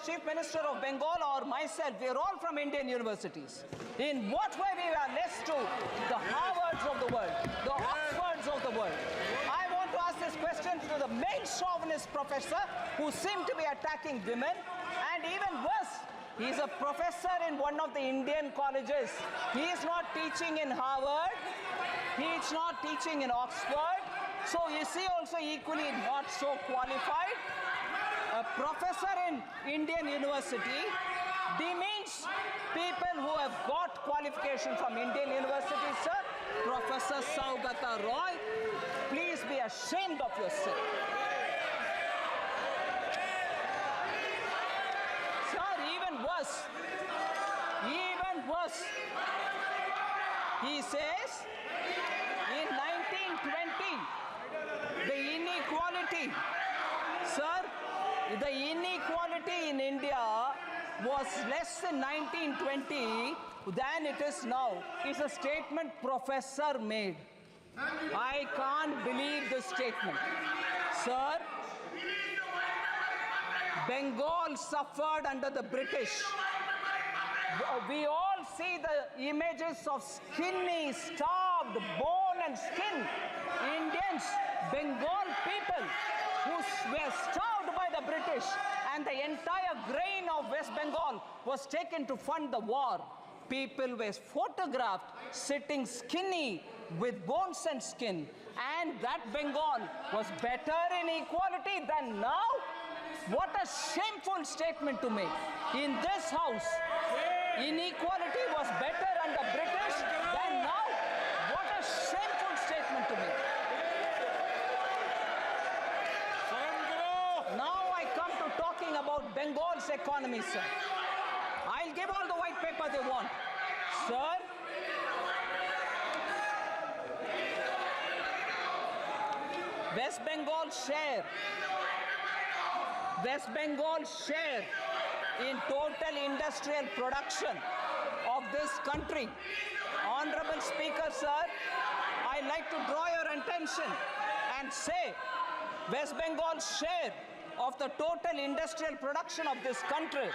Chief Minister of Bengal or myself, we are all from Indian universities. In what way we are less to the Harvards of the world, the Oxfords of the world? I want to ask this question to the main chauvinist professor who seemed to be attacking women, and even worse, he is a professor in one of the Indian colleges. He is not teaching in Harvard. He is not teaching in Oxford. So is he also equally not so qualified? A professor in Indian university demeans people who have got qualification from Indian universities, sir. Professor Saugata Roy, please be ashamed of yourself. Sir, even worse, he says in 1920, the inequality, sir, the inequality in India was less in 1920 than it is now. It's a statement professor made. I can't believe this statement. Sir, Bengal suffered under the British. We all see the images of skinny, starved, bone and skin Indians, Bengal people who were starved by the British, and the entire grain of West Bengal was taken to fund the war. People were photographed sitting skinny with bones and skin, and that Bengal was better in equality than now. What a shameful statement to make. In this house, inequality was better under British than now. What a shameful statement to make. Now I come to talking about Bengal's economy, sir. I'll give all the white paper they want. Sir, West Bengal's share in total industrial production of this country. Honorable Speaker, sir, I'd like to draw your attention and say West Bengal's share of the total industrial production of this country,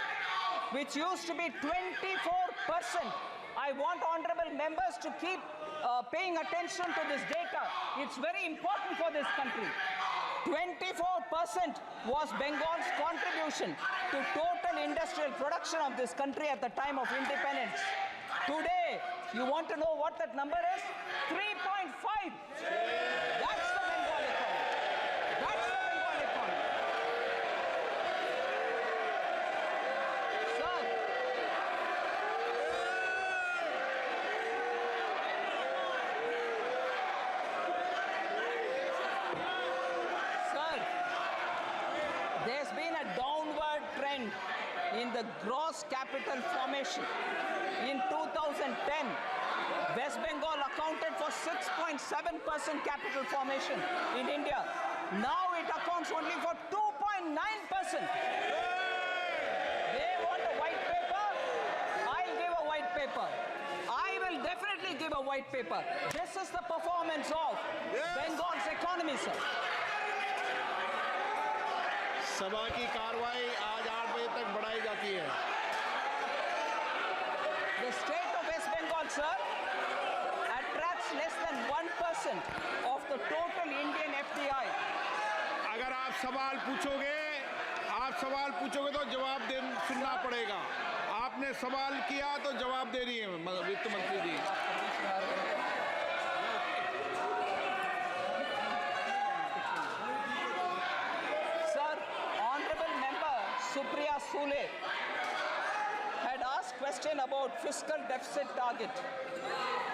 which used to be 24%. I want honorable members to keep paying attention to this data. It's very important for this country. 24% was Bengal's contribution to total industrial production of this country at the time of independence. Today, you want to know what that number is? 3.5. That's the Bengal economy. That's the Bengal economy. Sir, there's been a downward trend in the gross capital formation. In 2010, West Bengal accounted for 6.7% capital formation in India. Now it accounts only for 2.9%. They want a white paper. I'll give a white paper. I will definitely give a white paper. This is the performance of Bengal's economy, sir. सभा की कार्रवाई आज 8 बजे तक बढ़ाई जाती है. The state of West Bengal, sir, attracts less than 1% of the total Indian FDI. अगर आप सवाल पूछोगे तो जवाब सुनना पड़ेगा. आपने सवाल किया तो जवाब दे रही है वित्त मंत्री जी. Supriya Sule had asked question about fiscal deficit target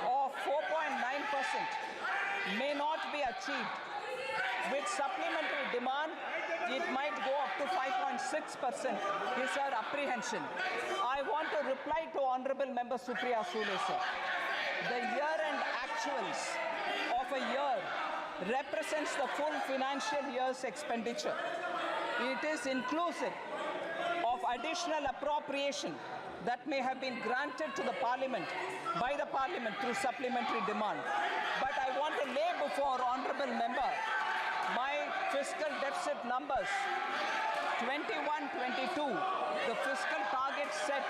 of 4.9% may not be achieved. With supplementary demand, it might go up to 5.6%. Is our apprehension. I want to reply to Honorable Member Supriya Sule, sir. The year-end actuals of a year represents the full financial year's expenditure. It is inclusive of additional appropriation that may have been granted to the Parliament by the Parliament through supplementary demand. But I want to lay before honorable member my fiscal deficit numbers. 21-22, the fiscal target set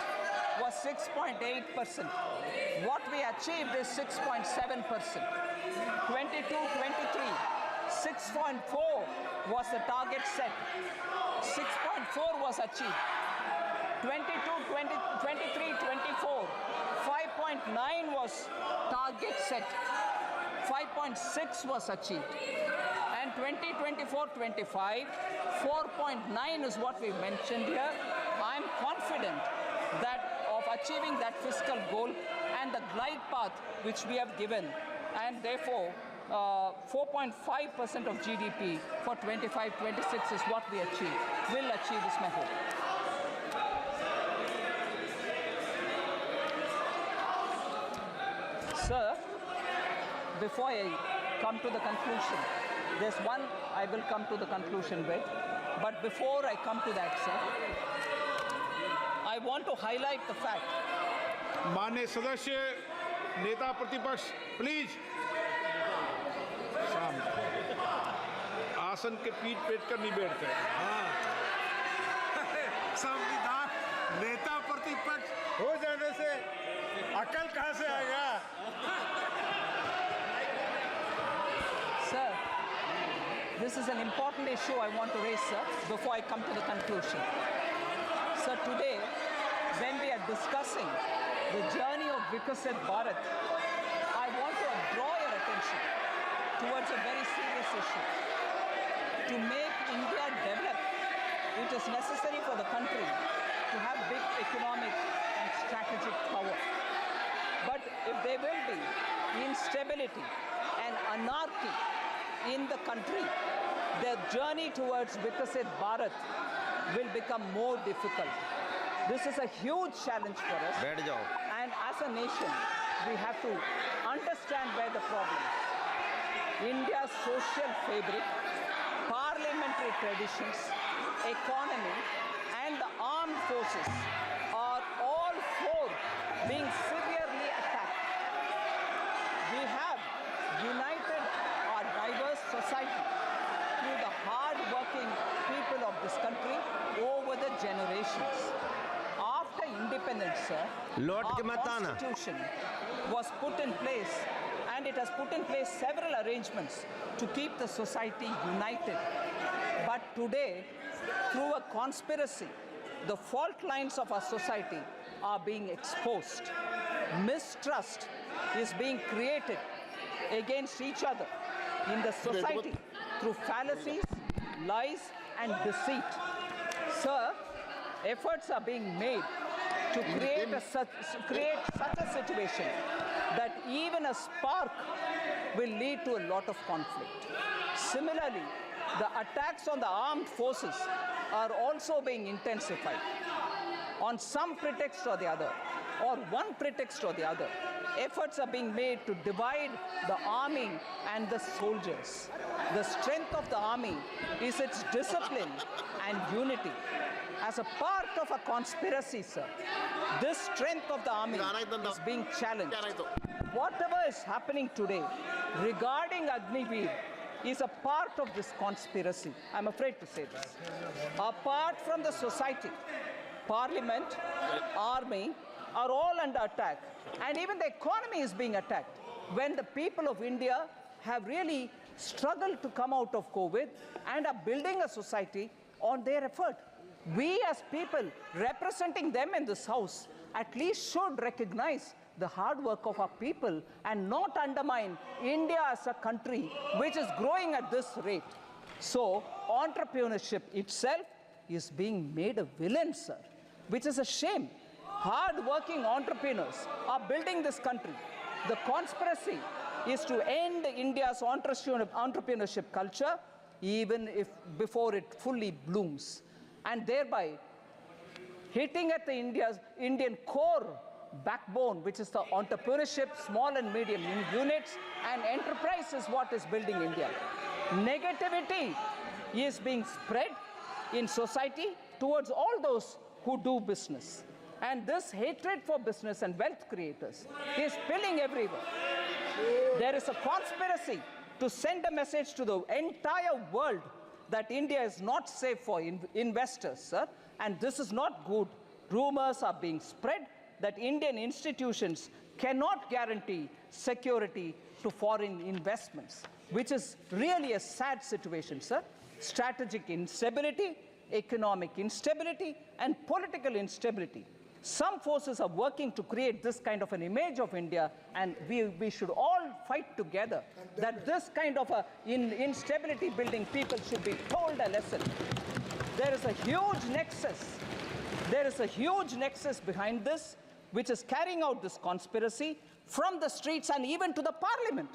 was 6.8%. What we achieved is 6.7%. 22-23, 6.4 was the target set. 6.4 was achieved. 23-24, 5.9 was target set. 5.6 was achieved. And 2024-25, 4.9 is what we mentioned here. I'm confident that of achieving that fiscal goal and the glide path which we have given, and therefore 4.5% of GDP for 25-26 is what we achieve. Will achieve is my hope. Sir, before I come to the conclusion, there's one I will come to the conclusion with, but before I come to that, sir, I want to highlight the fact. माननीय सदस्य, नेता प्रतिपक्ष, please आसन के पीठ पेट कर नहीं बैठते। संविधान नेता प्रतिपक्ष हो जाने से अकल कहाँ से आएगा? Sir, this is an important issue I want to raise, sir, before I come to the conclusion. Sir, today, when we are discussing the journey of Vikasit Bharat, I want to draw your attention towards a very serious issue. To make India develop, it is necessary for the country to have big economic and strategic power. But if there will be instability and anarchy in the country, the journey towards Vikasit Bharat will become more difficult. This is a huge challenge for us. And as a nation, we have to understand where the problem is. India's social fabric, parliamentary traditions, economy, and the armed forces are all four being severely attacked. We have united our diverse society through the hard-working people of this country over the generations. After independence, sir, our constitution was put in place, and it has put in place several arrangements to keep the society united. But today, through a conspiracy, the fault lines of our society are being exposed. Mistrust is being created against each other in the society through fallacies, lies, and deceit. Sir, efforts are being made to create such a situation that even a spark will lead to a lot of conflict. Similarly, the attacks on the armed forces are also being intensified on some pretext or the other, or one pretext or the other. Efforts are being made to divide the army and the soldiers. The strength of the army is its discipline and unity. As a part of a conspiracy, sir, this strength of the army is being challenged. Whatever is happening today regarding Agniveer is a part of this conspiracy. I'm afraid to say this. Apart from the society, parliament, army are all under attack, and even the economy is being attacked. When the people of India have really struggled to come out of COVID and are building a society on their effort, we as people representing them in this house at least should recognize the hard work of our people and not undermine India as a country which is growing at this rate. So entrepreneurship itself is being made a villain, sir, which is a shame. Hard-working entrepreneurs are building this country. The conspiracy is to end India's entrepreneurship culture even if before it fully blooms, and thereby hitting at the Indian core backbone, which is the entrepreneurship, small and medium units, and enterprise is what is building India. Negativity is being spread in society towards all those who do business. And this hatred for business and wealth creators is spilling everywhere. There is a conspiracy to send a message to the entire world that India is not safe for investors, sir, and this is not good. Rumors are being spread that Indian institutions cannot guarantee security to foreign investments, which is really a sad situation, sir. Strategic instability, economic instability, and political instability. Some forces are working to create this kind of an image of India, and we should all fight together that this kind of instability building people should be told a lesson. There is a huge nexus. There is a huge nexus behind this, which is carrying out this conspiracy from the streets and even to the parliament.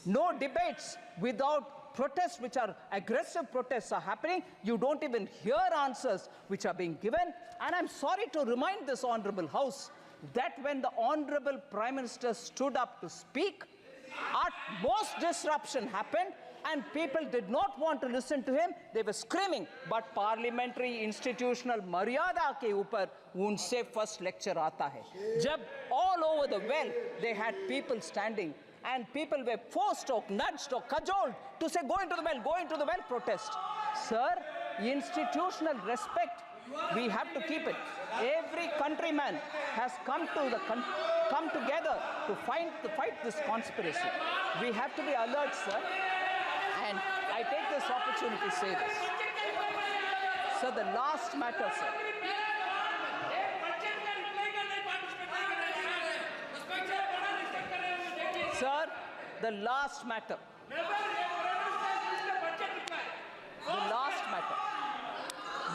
No debates without protests, which are aggressive protests are happening. You don't even hear answers which are being given. And I'm sorry to remind this honorable house that when the honorable Prime Minister stood up to speak, utmost disruption happened and people did not want to listen to him. They were screaming. But parliamentary institutional maryada ke upar unse first lecture aata hai. Jab all over the well they had people standing and people were forced or nudged or cajoled to say, go into the well, protest. Sir, institutional respect, we have to keep it. Every countryman has come together to fight this conspiracy. We have to be alert, sir. And I take this opportunity to say this. Sir, the last matter, sir. Sir, the last matter.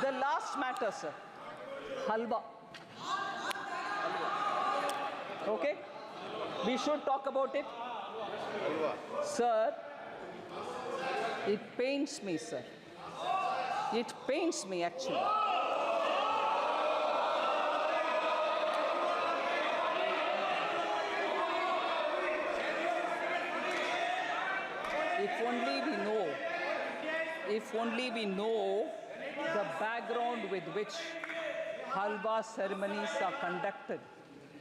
The last matter, sir. Halwa. Okay? We should talk about it. Sir, it pains me, sir. It pains me, actually. If only we know the background with which halwa ceremonies are conducted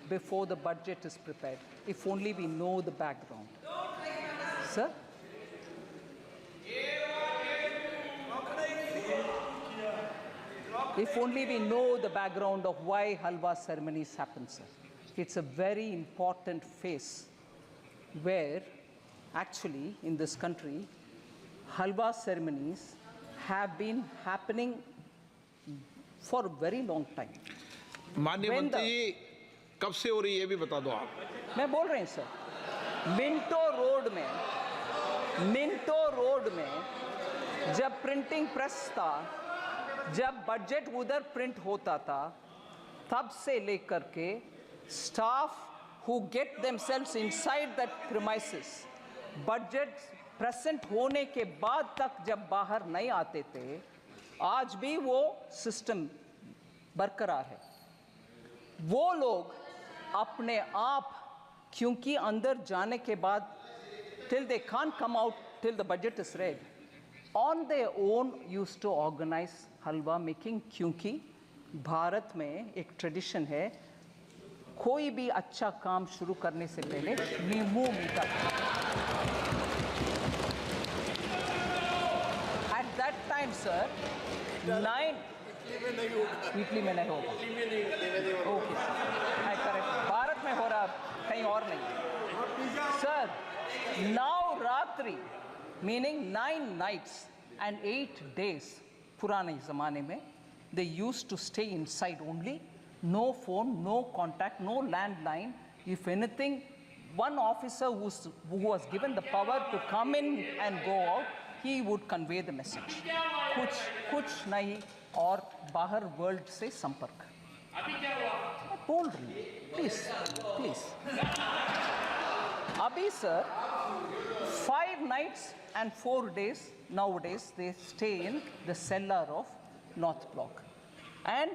before the budget is prepared. If only we know the background. Sir? If only we know the background of why halwa ceremonies happen, sir. It's a very important phase where actually in this country halwa ceremonies have been happening for a very long time. माननीय मंत्री जी कब से हो रही है ये भी बता दो आप. मैं बोल रही हूँ सर, मिंटो रोड में जब प्रिंटिंग प्रेस था, जब बजट उधर प्रिंट होता था, तब से लेकर के staff who get themselves inside that premises, budget present होने के बाद तक जब बाहर नहीं आते थे, आज भी वो सिस्टम बरकरार है. वो लोग अपने आप, क्योंकि अंदर जाने के बाद till they can't come out till the budget is read, on their own used to organize halwa making. क्योंकि भारत में एक ट्रेडिशन है, कोई भी अच्छा काम शुरू करने से पहले मुंह मीठा. At that time, sir, Italy में नहीं होगा. Okay, I correct. भारत में हो रहा, कहीं और नहीं. Sir, Navratri meaning 9 nights and 8 days. पुराने ज़माने में they used to stay inside only. No phone, no contact, no landline. If anything, one officer who was given the power to come in and go out, he would convey the message. कुछ नहीं और बाहर world से संपर्क. मैं बोल रही हूँ, प्लीज. अभी sir 5 nights and 4 days nowadays they stay in the cellar of North Block, and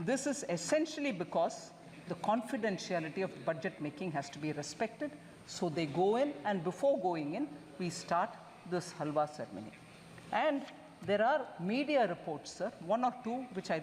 this is essentially because the confidentiality of budget making has to be respected. So they go in, and before going in, we start this halwa ceremony. And there are media reports, sir, one or two, which one